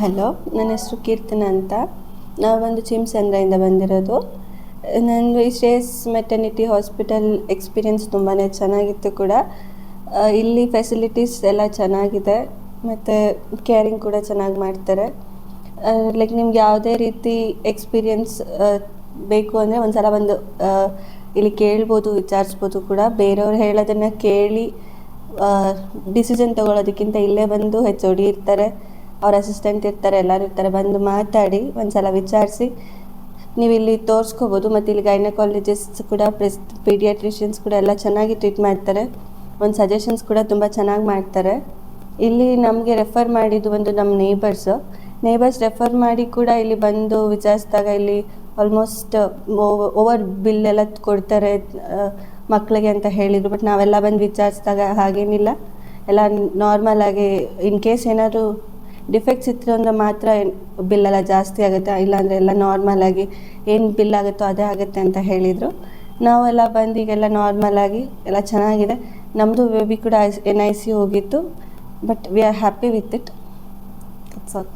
Hello, ನನ್ನ ಹೆಸರು ಕೀರ್ತನ ಅಂತ. ನಾವು ಒಂದು ಚಿಮ್ಸಂದ್ರದಿಂದ ಬಂದಿರೋದು. ನಂದು ಈ ಶ್ರೇಯಸ್ ಮೆಟರ್ನಿಟಿ ಹಾಸ್ಪಿಟಲ್ ಎಕ್ಸ್ಪೀರಿಯನ್ಸ್ ತುಂಬಾ ಚೆನ್ನಾಗಿತ್ತು ಕೂಡ. ಇಲ್ಲಿ ಫೆಸಿಲಿಟೀಸ್ ಎಲ್ಲ ಚೆನ್ನಾಗಿದೆ ಮತ್ತು ಕೇರಿಂಗ್ ಕೂಡ ಚೆನ್ನಾಗಿ ಮಾಡ್ತಾರೆ. ಲೈಕ್ ನಿಮ್ಗೆ ಯಾವುದೇ ರೀತಿ ಎಕ್ಸ್ಪೀರಿಯನ್ಸ್ ಬೇಕು ಅಂದರೆ ಒಂದು ಸಲ ಬಂದು ಇಲ್ಲಿ ಕೇಳ್ಬೋದು, ವಿಚಾರಿಸ್ಬೋದು ಕೂಡ. ಬೇರೆಯವ್ರು ಹೇಳೋದನ್ನು ಕೇಳಿ ಡಿಸಿಷನ್ ತೊಗೊಳೋದಕ್ಕಿಂತ ಇಲ್ಲೇ ಬಂದು HOD ಇರ್ತಾರೆ, ಅವ್ರ ಅಸಿಸ್ಟೆಂಟ್ ಇರ್ತಾರೆ, ಎಲ್ಲರೂ ಇರ್ತಾರೆ. ಬಂದು ಮಾತಾಡಿ ಒಂದು ಸಲ ವಿಚಾರಿಸಿ ನೀವು ಇಲ್ಲಿ ತೋರಿಸ್ಕೋಬೋದು. ಮತ್ತು ಇಲ್ಲಿ ಗೈನಕಾಲಜಿಸ್ಟ್ ಕೂಡ ಪೀಡಿಯಾಟ್ರಿಷಿಯನ್ಸ್ ಕೂಡ ಎಲ್ಲ ಚೆನ್ನಾಗಿ ಟ್ರೀಟ್ ಮಾಡ್ತಾರೆ. ಒಂದು ಸಜೆಷನ್ಸ್ ಕೂಡ ತುಂಬ ಚೆನ್ನಾಗಿ ಮಾಡ್ತಾರೆ. ಇಲ್ಲಿ ನಮಗೆ ರೆಫರ್ ಮಾಡಿದ್ದು ಒಂದು ನಮ್ಮ ನೇಬರ್ಸ್ ರೆಫರ್ ಮಾಡಿ ಕೂಡ ಇಲ್ಲಿ ಬಂದು ವಿಚಾರಿಸಿದಾಗ ಇಲ್ಲಿ ಆಲ್ಮೋಸ್ಟ್ ಓವರ್ ಬಿಲ್ ಎಲ್ಲ ಕೊಡ್ತಾರೆ ಮಕ್ಕಳಿಗೆ ಅಂತ ಹೇಳಿದರು. ಬಟ್ ನಾವೆಲ್ಲ ಬಂದು ವಿಚಾರಿಸಿದಾಗ ಹಾಗೇನಿಲ್ಲ, ಎಲ್ಲ ನಾರ್ಮಲ್ ಆಗಿ ಇನ್ ಕೇಸ್ ಏನಾದರೂ ಡಿಫೆಕ್ಟ್ಸ್ ಇತ್ತು ಅಂದರೆ ಮಾತ್ರ ಬಿಲ್ಲೆಲ್ಲ ಜಾಸ್ತಿ ಆಗುತ್ತೆ, ಇಲ್ಲಾಂದರೆ ಎಲ್ಲ ನಾರ್ಮಲ್ ಆಗಿ ಏನು ಬಿಲ್ ಆಗುತ್ತೋ ಅದೇ ಆಗುತ್ತೆ ಅಂತ ಹೇಳಿದರು. ನಾವೆಲ್ಲ ಬಂದು ಈಗೆಲ್ಲ ನಾರ್ಮಲ್ ಆಗಿ ಎಲ್ಲ ಚೆನ್ನಾಗಿದೆ. ನಮ್ಮದು ಬೇಬಿ ಕೂಡ NICU ಹೋಗಿತ್ತು, but we are happy with it. That's all.